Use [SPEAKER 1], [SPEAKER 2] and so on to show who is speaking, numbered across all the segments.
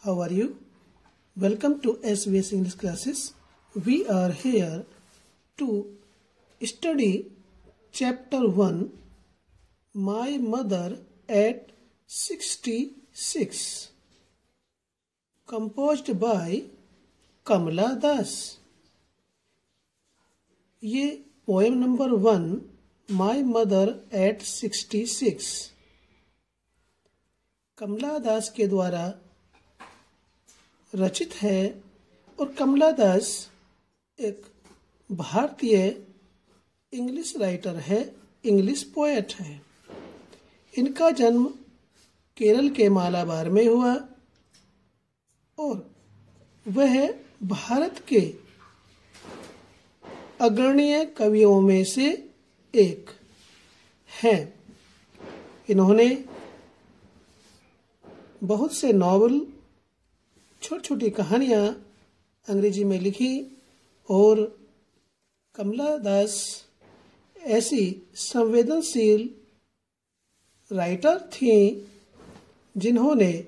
[SPEAKER 1] How are you? Welcome to SBS English classes. We are here to study Chapter 1, My Mother at 66, composed by Kamala Das. ये poem number 1 my mother eight 66 कमला दास के द्वारा रचित है और कमला दास एक भारतीय English writer है, English poet है। इनका जन्म केरल के मालाबार में हुआ और वह भारत के अग्रणीय कवियों में से एक हैं। इन्होंने बहुत से नॉवल, छोटी छोटी कहानियाँ अंग्रेजी में लिखी और कमला दास ऐसी संवेदनशील राइटर थीं जिन्होंने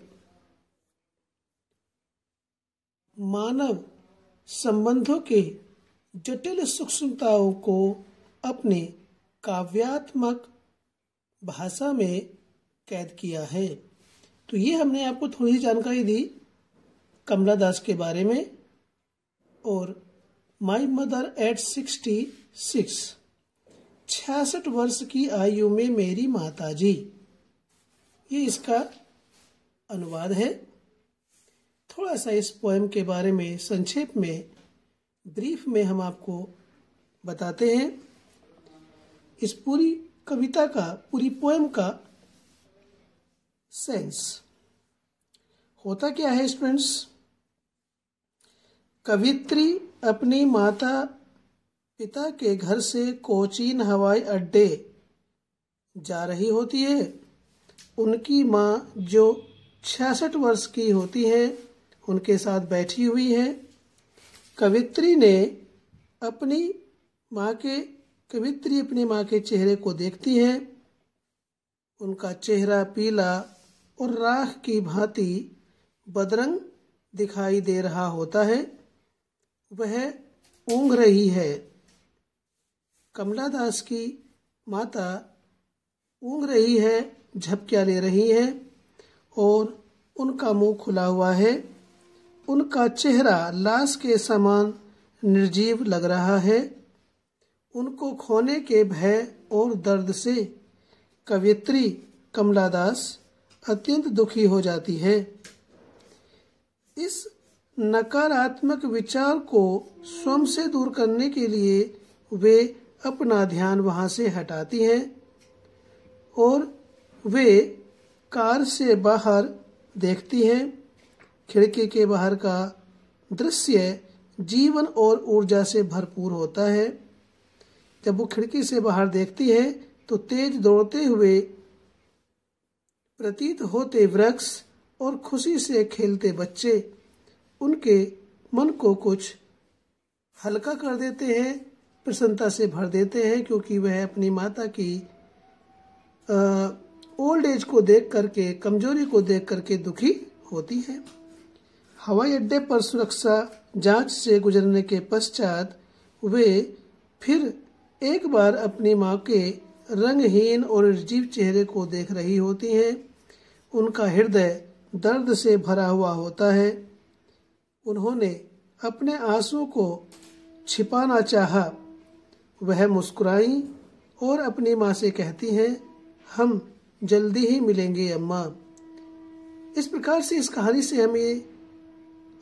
[SPEAKER 1] मानव संबंधों के जटिल सूक्ष्मताओं को अपनी काव्यात्मक भाषा में कैद किया है। तो ये हमने आपको थोड़ी सी जानकारी दी कमला दास के बारे में। और माई मदर एट 66 वर्ष की आयु में मेरी माताजी, ये इसका अनुवाद है। थोड़ा सा इस पोएम के बारे में संक्षेप में, ब्रीफ में हम आपको बताते हैं। इस पूरी कविता का, पूरी पोएम का सेंस होता क्या है स्टूडेंट्स? कवित्री अपनी माता पिता के घर से कोचीन हवाई अड्डे जा रही होती है। उनकी माँ जो 66 वर्ष की होती है उनके साथ बैठी हुई है। कवित्री अपनी माँ के चेहरे को देखती है। उनका चेहरा पीला और राख की भांति बदरंग दिखाई दे रहा होता है। वह ऊँघ रही है। कमला दास की माता ऊँघ रही है, झपकियाँ ले रही है और उनका मुंह खुला हुआ है। उनका चेहरा लाश के समान निर्जीव लग रहा है। उनको खोने के भय और दर्द से कवियत्री कमला दास अत्यंत दुखी हो जाती है। इस नकारात्मक विचार को स्वयं से दूर करने के लिए वे अपना ध्यान वहां से हटाती हैं और वे कार से बाहर देखती हैं। खिड़की के बाहर का दृश्य जीवन और ऊर्जा से भरपूर होता है। जब वो खिड़की से बाहर देखती है तो तेज दौड़ते हुए प्रतीत होते वृक्ष और खुशी से खेलते बच्चे उनके मन को कुछ हल्का कर देते हैं, प्रसन्नता से भर देते हैं, क्योंकि वह अपनी माता की ओल्ड एज को देख करके, कमजोरी को देख करके दुखी होती है। हवाई अड्डे पर सुरक्षा जांच से गुजरने के पश्चात वे फिर एक बार अपनी माँ के रंगहीन और निर्जीव चेहरे को देख रही होती हैं। उनका हृदय दर्द से भरा हुआ होता है। उन्होंने अपने आंसुओं को छिपाना चाहा। वह मुस्कुराई और अपनी माँ से कहती हैं, हम जल्दी ही मिलेंगे अम्मा। इस प्रकार से इस कहानी से हमें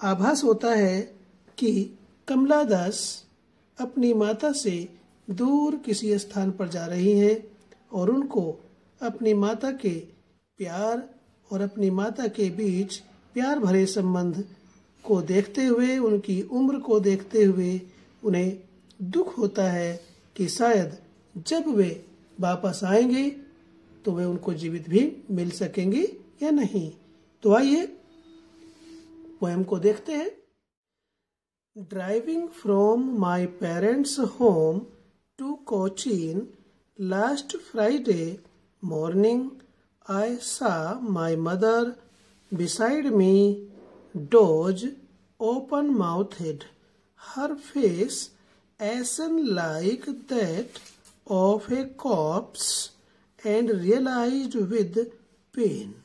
[SPEAKER 1] आभास होता है कि कमला दास अपनी माता से दूर किसी स्थान पर जा रही हैं और उनको अपनी माता के प्यार और अपनी माता के बीच प्यार भरे संबंध को देखते हुए, उनकी उम्र को देखते हुए उन्हें दुख होता है कि शायद जब वे वापस आएंगे तो वे उनको जीवित भी मिल सकेंगे या नहीं। तो आइए पोएम को देखते हैं। Driving from my parents home to Cochin last Friday morning I saw my mother beside me Doge, open-mouthed, her face ashen like that of a corpse, and realized with pain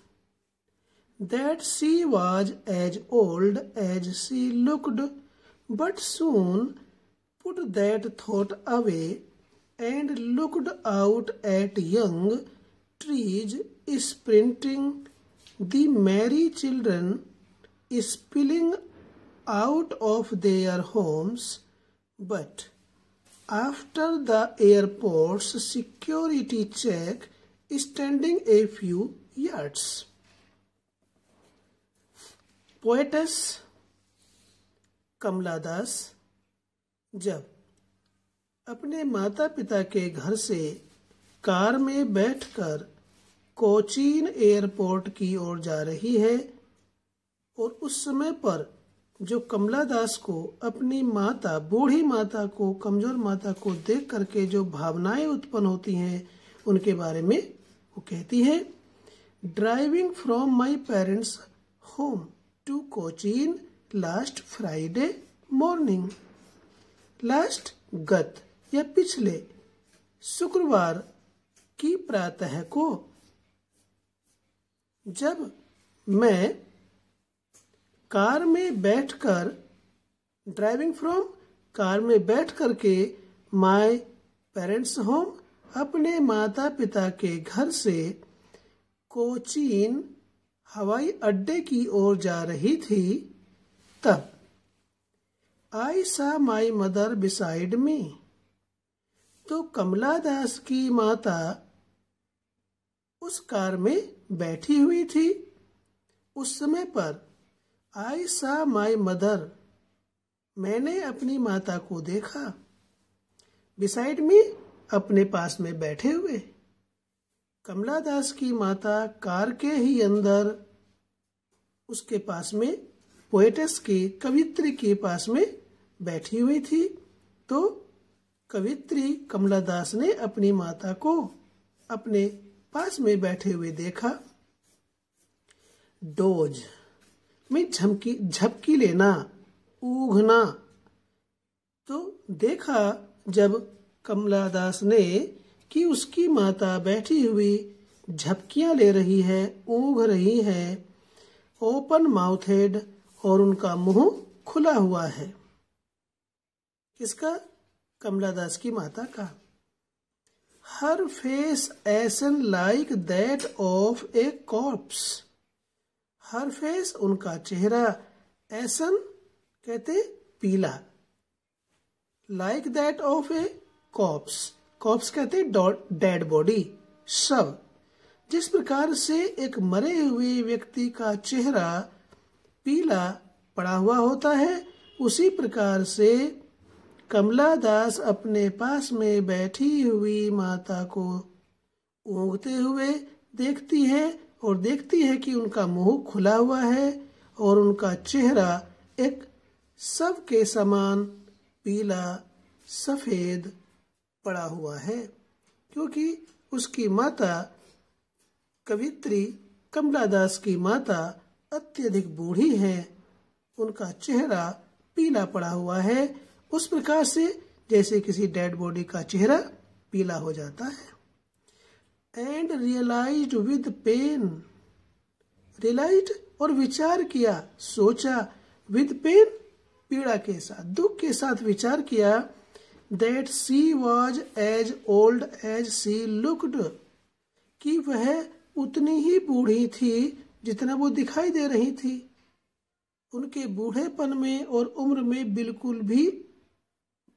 [SPEAKER 1] that she was as old as she looked, but soon put that thought away and looked out at young trees sprinting, the merry children spilling out of their homes, but after the airport's security check, standing a few yards. Poetess Kamala Das जब अपने माता पिता के घर से car में बैठकर Cochin airport की ओर जा रही है, और उस समय पर जो कमला दास को अपनी माता, बूढ़ी माता को, कमजोर माता को देख करके जो भावनाएं उत्पन्न होती हैं, उनके बारे में वो कहती है, driving from my parents home to Cochin last Friday morning. Last गत या पिछले शुक्रवार की प्रातः को जब मैं कार में बैठकर, ड्राइविंग फ्रॉम, कार में बैठ करके माय पेरेंट्स होम, अपने माता पिता के घर से कोचीन हवाई अड्डे की ओर जा रही थी, तब आई सा माई मदर बिसाइड मी, तो कमला दास की माता उस कार में बैठी हुई थी। उस समय पर आई सा माई मदर, मैंने अपनी माता को देखा, बिसाइड मी, अपने पास में बैठे हुए। कमला दास की माता कार के ही अंदर उसके पास में, पोएटेस की, कवित्री के पास में बैठी हुई थी। तो कवित्री कमला दास ने अपनी माता को अपने पास में बैठे हुए देखा। डोज में झपकी लेना, ऊघना। तो देखा जब कमला दास ने कि उसकी माता बैठी हुई झपकियां ले रही है, ऊघ रही है, ओपन माउथेड, और उनका मुंह खुला हुआ है। किसका? कमला दास की माता का। Her face ashen like that of a corpse. Her face, उनका चेहरा, एसन कहते पीला, like that of a corpse, corpse कहते डेड बॉडी, शव। जिस प्रकार से एक मरे हुए व्यक्ति का चेहरा पीला पड़ा हुआ होता है, उसी प्रकार से कमला दास अपने पास में बैठी हुई माता को ऊँघते हुए देखती है, और देखती है कि उनका मुंह खुला हुआ है और उनका चेहरा एक शव के समान पीला सफेद पड़ा हुआ है, क्योंकि उसकी माता कवित्री, कमला दास की माता अत्यधिक बूढ़ी है, उनका चेहरा पीला पड़ा हुआ है, उस प्रकार से जैसे किसी डेड बॉडी का चेहरा पीला हो जाता है। And realised with pain, realised और विचार किया, सोचा, विद पेन, पीड़ा के साथ, दुख के साथ विचार किया, that she was as old as she looked, कि वह उतनी ही बूढ़ी थी जितना वो दिखाई दे रही थी। उनके बूढ़ेपन में और उम्र में बिल्कुल भी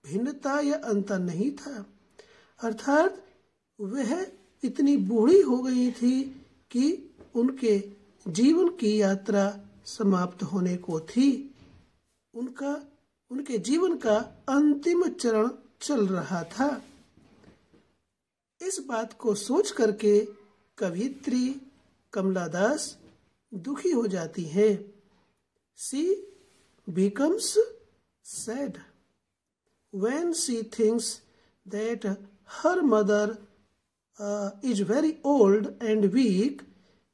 [SPEAKER 1] भिन्नता या अंतर नहीं था, अर्थात वह इतनी बूढ़ी हो गई थी कि उनके जीवन की यात्रा समाप्त होने को थी। उनके जीवन का अंतिम चरण चल रहा था। इस बात को सोच करके कवित्री कमला दास दुखी हो जाती है। She becomes sad when she thinks that her mother is very old and weak.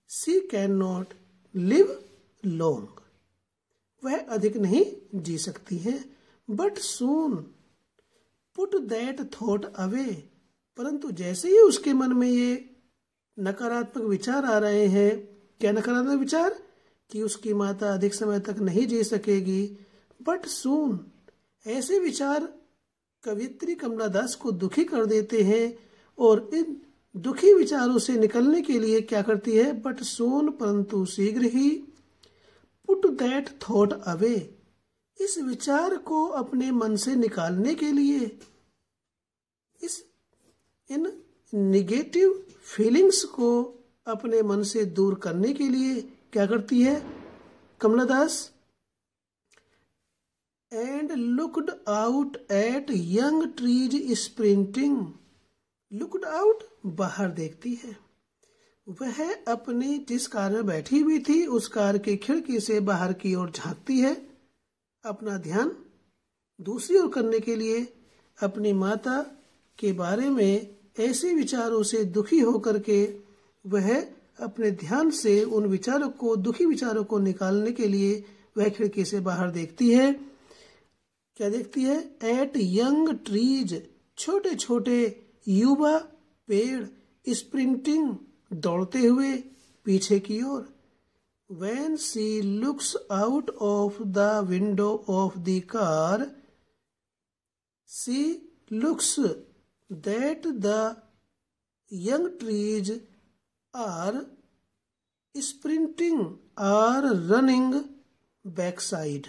[SPEAKER 1] She cannot live long. वह अधिक नहीं जी सकती है। But soon put that thought away, परंतु जैसे ही उसके मन में ये नकारात्मक विचार आ रहे हैं, क्या नकारात्मक विचार, कि उसकी माता अधिक समय तक नहीं जी सकेगी, बट सून, ऐसे विचार कवयित्री कमला दास को दुखी कर देते हैं और इन दुखी विचारों से निकलने के लिए क्या करती है, बट सून, परंतु शीघ्र ही, पुट दैट थॉट अवे, इस विचार को अपने मन से निकालने के लिए, इन निगेटिव फीलिंग्स को अपने मन से दूर करने के लिए क्या करती है Kamala Das, and looked out at young trees sprinting, looked out बाहर देखती है, वह अपनी जिस कार में बैठी हुई थी उस कार की खिड़की से बाहर की ओर झांकती है, अपना ध्यान दूसरी ओर करने के लिए अपनी माता के बारे में ऐसे विचारों से दुखी होकर के वह अपने ध्यान से उन विचारों को, दुखी विचारों को निकालने के लिए वह खिड़की से बाहर देखती है। क्या देखती है, एट यंग ट्रीज, छोटे छोटे युवा पेड़, स्प्रिंटिंग, दौड़ते हुए पीछे की ओर, when she looks out of the window of the car, she looks that the young trees are sprinting or running backside,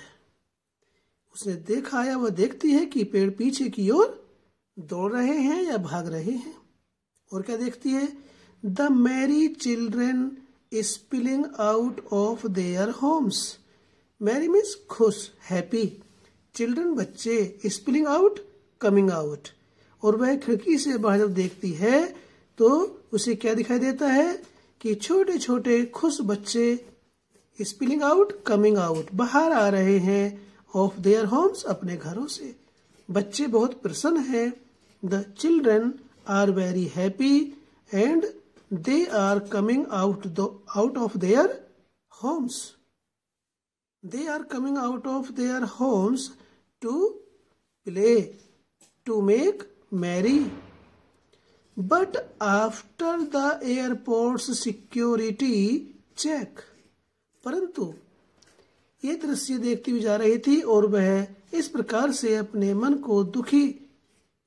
[SPEAKER 1] उसने देखा या वह देखती है कि पेड़ पीछे की ओर दौड़ रहे हैं या भाग रहे हैं। और क्या देखती है, the merry children spilling out of their homes, merry means खुश, हैप्पी, चिल्ड्रन बच्चे, स्पिलिंग आउट कमिंग आउट, और वह खिड़की से बाहर जब देखती है तो उसे क्या दिखाई देता है कि छोटे छोटे खुश बच्चे स्पिलिंग आउट कमिंग आउट, बाहर आ रहे हैं, ऑफ देयर होम्स, अपने घरों से, बच्चे बहुत प्रसन्न हैं, the children are very happy and they are coming out of their homes, they are coming out of their homes to play, to make merry, but after the airport's security check, परंतु ये दृश्य देखती हुई जा रही थी और वह इस प्रकार से अपने मन को दुखी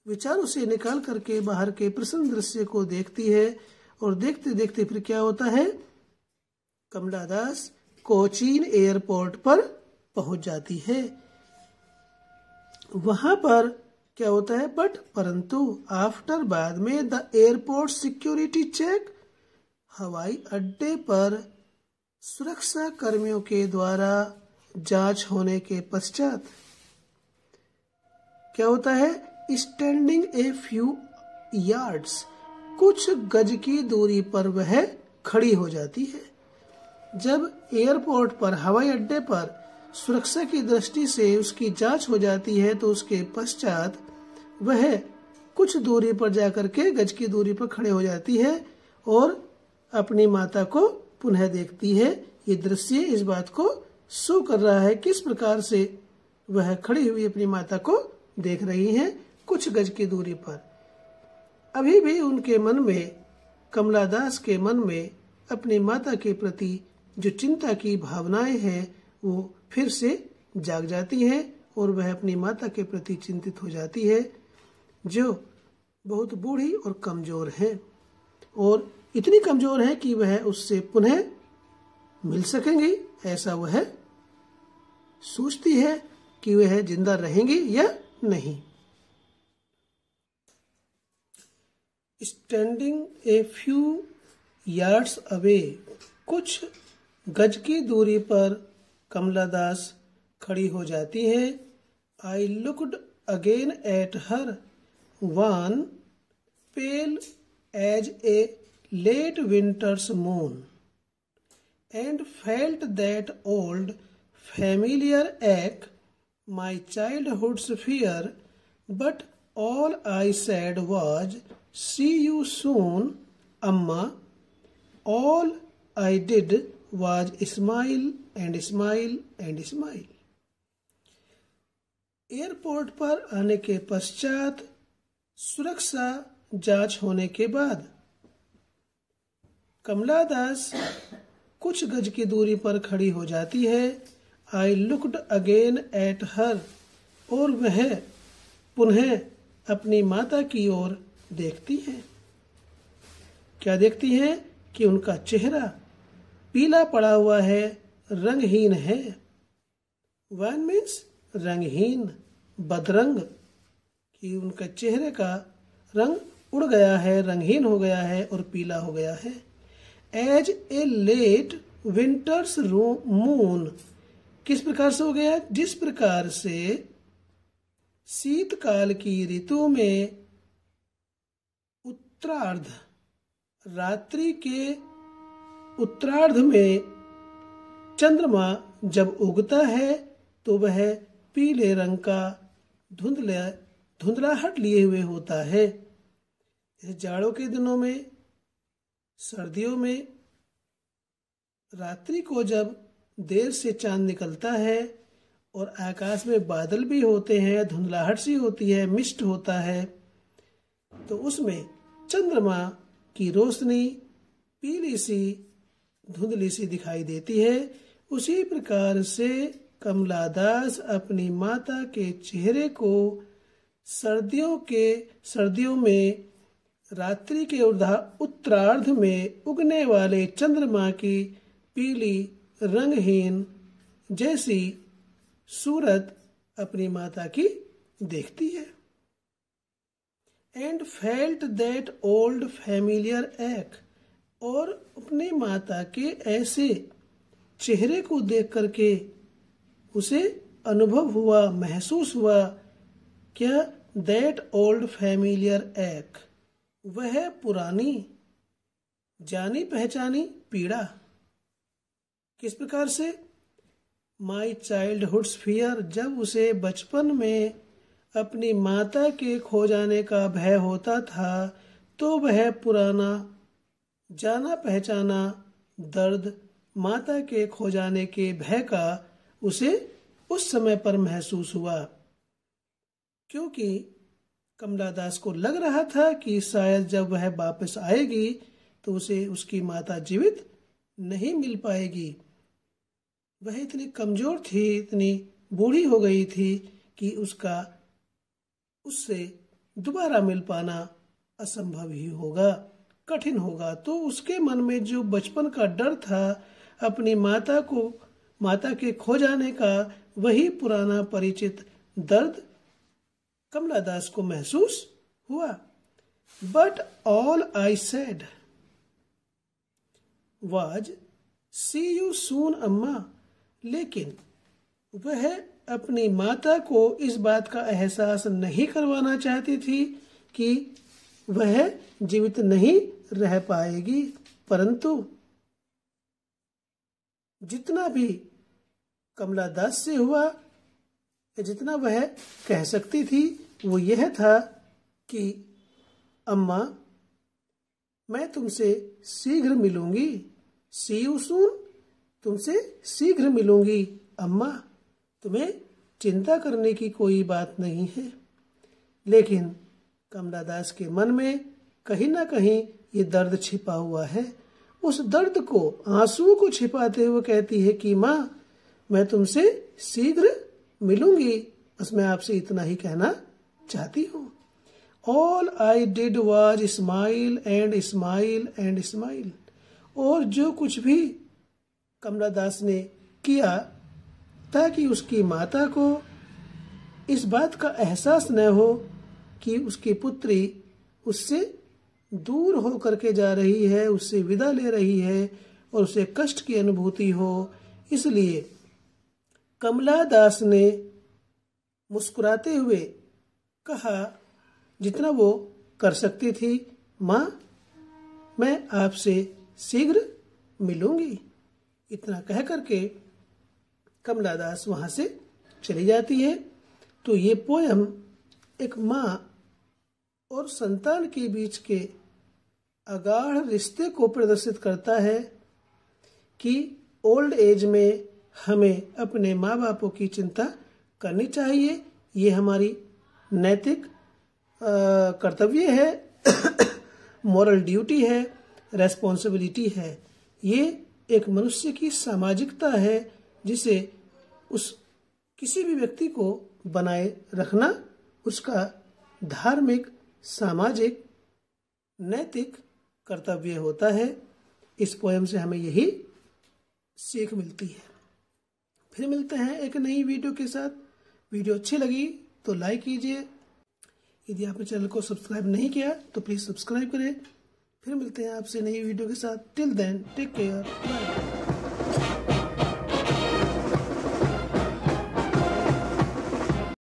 [SPEAKER 1] विचारों से निकाल करके बाहर के प्रसन्न दृश्य को देखती है। और देखते देखते फिर क्या होता है, कमला दास कोचीन एयरपोर्ट पर पहुंच जाती है। वहां पर क्या होता है, बट परंतु, आफ्टर बाद में, द एयरपोर्ट सिक्योरिटी चेक, हवाई अड्डे पर सुरक्षा कर्मियों के द्वारा जांच होने के पश्चात क्या होता है, स्टैंडिंग ए फ्यू यार्ड्स, कुछ गज की दूरी पर वह खड़ी हो जाती है। जब एयरपोर्ट पर, हवाई अड्डे पर सुरक्षा की दृष्टि से उसकी जांच हो जाती है तो उसके पश्चात वह कुछ दूरी पर जाकर के गज की दूरी पर खड़े हो जाती है और अपनी माता को पुनः देखती है। ये दृश्य इस बात को शो कर रहा है किस प्रकार से वह खड़ी हुई अपनी माता को देख रही है कुछ गज की दूरी पर। अभी भी उनके मन में, कमला दास के मन में अपनी माता के प्रति जो चिंता की भावनाएं हैं वो फिर से जाग जाती हैं और वह अपनी माता के प्रति चिंतित हो जाती है जो बहुत बूढ़ी और कमजोर है, और इतनी कमजोर है कि वह उससे पुनः मिल सकेंगी ऐसा वह सोचती है कि वह जिंदा रहेंगी या नहीं। Standing a few yards away, कुछ गज की दूरी पर कमला दास खड़ी हो जाती है। I looked again at her, wan pale as a late winter's moon, and felt that old familiar ache, my childhood's fear, but all I said was, see you soon, Amma. All I did was smile and smile and smile. Airport पर आने के पश्चात सुरक्षा जांच होने के बाद कमला दास कुछ गज की दूरी पर खड़ी हो जाती है। आई लुक्ड अगेन एट हर, और वह पुनः अपनी माता की ओर देखती है। क्या देखती है कि उनका चेहरा पीला पड़ा हुआ है, रंगहीन है। वन मीन्स रंगहीन, बदरंग, कि उनका चेहरे का रंग उड़ गया है, रंगहीन हो गया है और पीला हो गया है। As a late winter's moon, किस प्रकार से हो गया? जिस प्रकार से शीतकाल की ऋतु में उत्तरार्ध, रात्रि के उत्तरार्ध में चंद्रमा जब उगता है तो वह पीले रंग का धुंधलाहट लिए हुए होता है। जाड़ों के दिनों में, सर्दियों में रात्रि को जब देर से चांद निकलता है और आकाश में बादल भी होते हैं, धुंधलाहट सी होती है, मिस्ट होता है, तो उसमें चंद्रमा की रोशनी पीली सी, धुंधली सी दिखाई देती है। उसी प्रकार से कमला दास अपनी माता के चेहरे को सर्दियों में रात्रि के उत्तरार्ध में उगने वाले चंद्रमा की पीली रंगहीन जैसी सूरत अपनी माता की देखती है। And felt that old familiar एक, और अपने माता के ऐसे चेहरे को देख करके उसे अनुभव हुआ, महसूस हुआ, क्या? दैट ओल्ड फैमिलियर एक, वह पुरानी जानी पहचानी पीड़ा। किस प्रकार से? माई चाइल्डहुड्स फियर, जब उसे बचपन में अपनी माता के खो जाने का भय होता था तो वह पुराना जाना पहचाना दर्द माता के खो जाने के भय का उसे उस समय पर महसूस हुआ, क्योंकि कमला दास को लग रहा था कि शायद जब वह वापस आएगी तो उसे उसकी माता जीवित नहीं मिल पाएगी। वह इतनी कमजोर थी, इतनी बूढ़ी हो गई थी कि उससे दोबारा मिल पाना असंभव ही होगा, कठिन होगा। तो उसके मन में जो बचपन का डर था अपनी माता के खो जाने का, वही पुराना परिचित दर्द कमला दास को महसूस हुआ। But all I said was see you soon Amma, लेकिन वह अपनी माता को इस बात का एहसास नहीं करवाना चाहती थी कि वह जीवित नहीं रह पाएगी, परंतु जितना भी कमला दास से हुआ, जितना वह कह सकती थी, वो यह था कि अम्मा, मैं तुमसे शीघ्र मिलूंगी। सी यू सून, तुमसे शीघ्र मिलूंगी अम्मा, तुम्हें चिंता करने की कोई बात नहीं है। लेकिन कमला दास के मन में कहीं ना कहीं ये दर्द छिपा हुआ है। उस दर्द को, आंसुओं को छिपाते हुए कहती है कि माँ, मैं तुमसे शीघ्र मिलूंगी, बस मैं आपसे इतना ही कहना चाहती हूँ। All I did was smile and smile and smile, और जो कुछ भी कमला दास ने किया ताकि उसकी माता को इस बात का एहसास न हो कि उसकी पुत्री उससे दूर हो करके जा रही है, उससे विदा ले रही है और उसे कष्ट की अनुभूति हो, इसलिए कमला दास ने मुस्कुराते हुए कहा, जितना वो कर सकती थी, माँ, मैं आपसे शीघ्र मिलूंगी। इतना कह करके कमला दास वहां से चली जाती है। तो ये पोयम एक माँ और संतान के बीच के अगाढ़ रिश्ते को प्रदर्शित करता है कि ओल्ड एज में हमें अपने माँ बापों की चिंता करनी चाहिए, ये हमारी नैतिक कर्तव्य है, मॉरल ड्यूटी है, रेस्पॉन्सिबिलिटी है। ये एक मनुष्य की सामाजिकता है जिसे उस किसी भी व्यक्ति को बनाए रखना उसका धार्मिक, सामाजिक, नैतिक कर्तव्य होता है। इस पोएम से हमें यही सीख मिलती है। फिर मिलते हैं एक नई वीडियो के साथ। वीडियो अच्छी लगी तो लाइक कीजिए। यदि आपने चैनल को सब्सक्राइब नहीं किया तो प्लीज़ सब्सक्राइब करें। फिर मिलते हैं आपसे नई वीडियो के साथ। Till then take care, bye.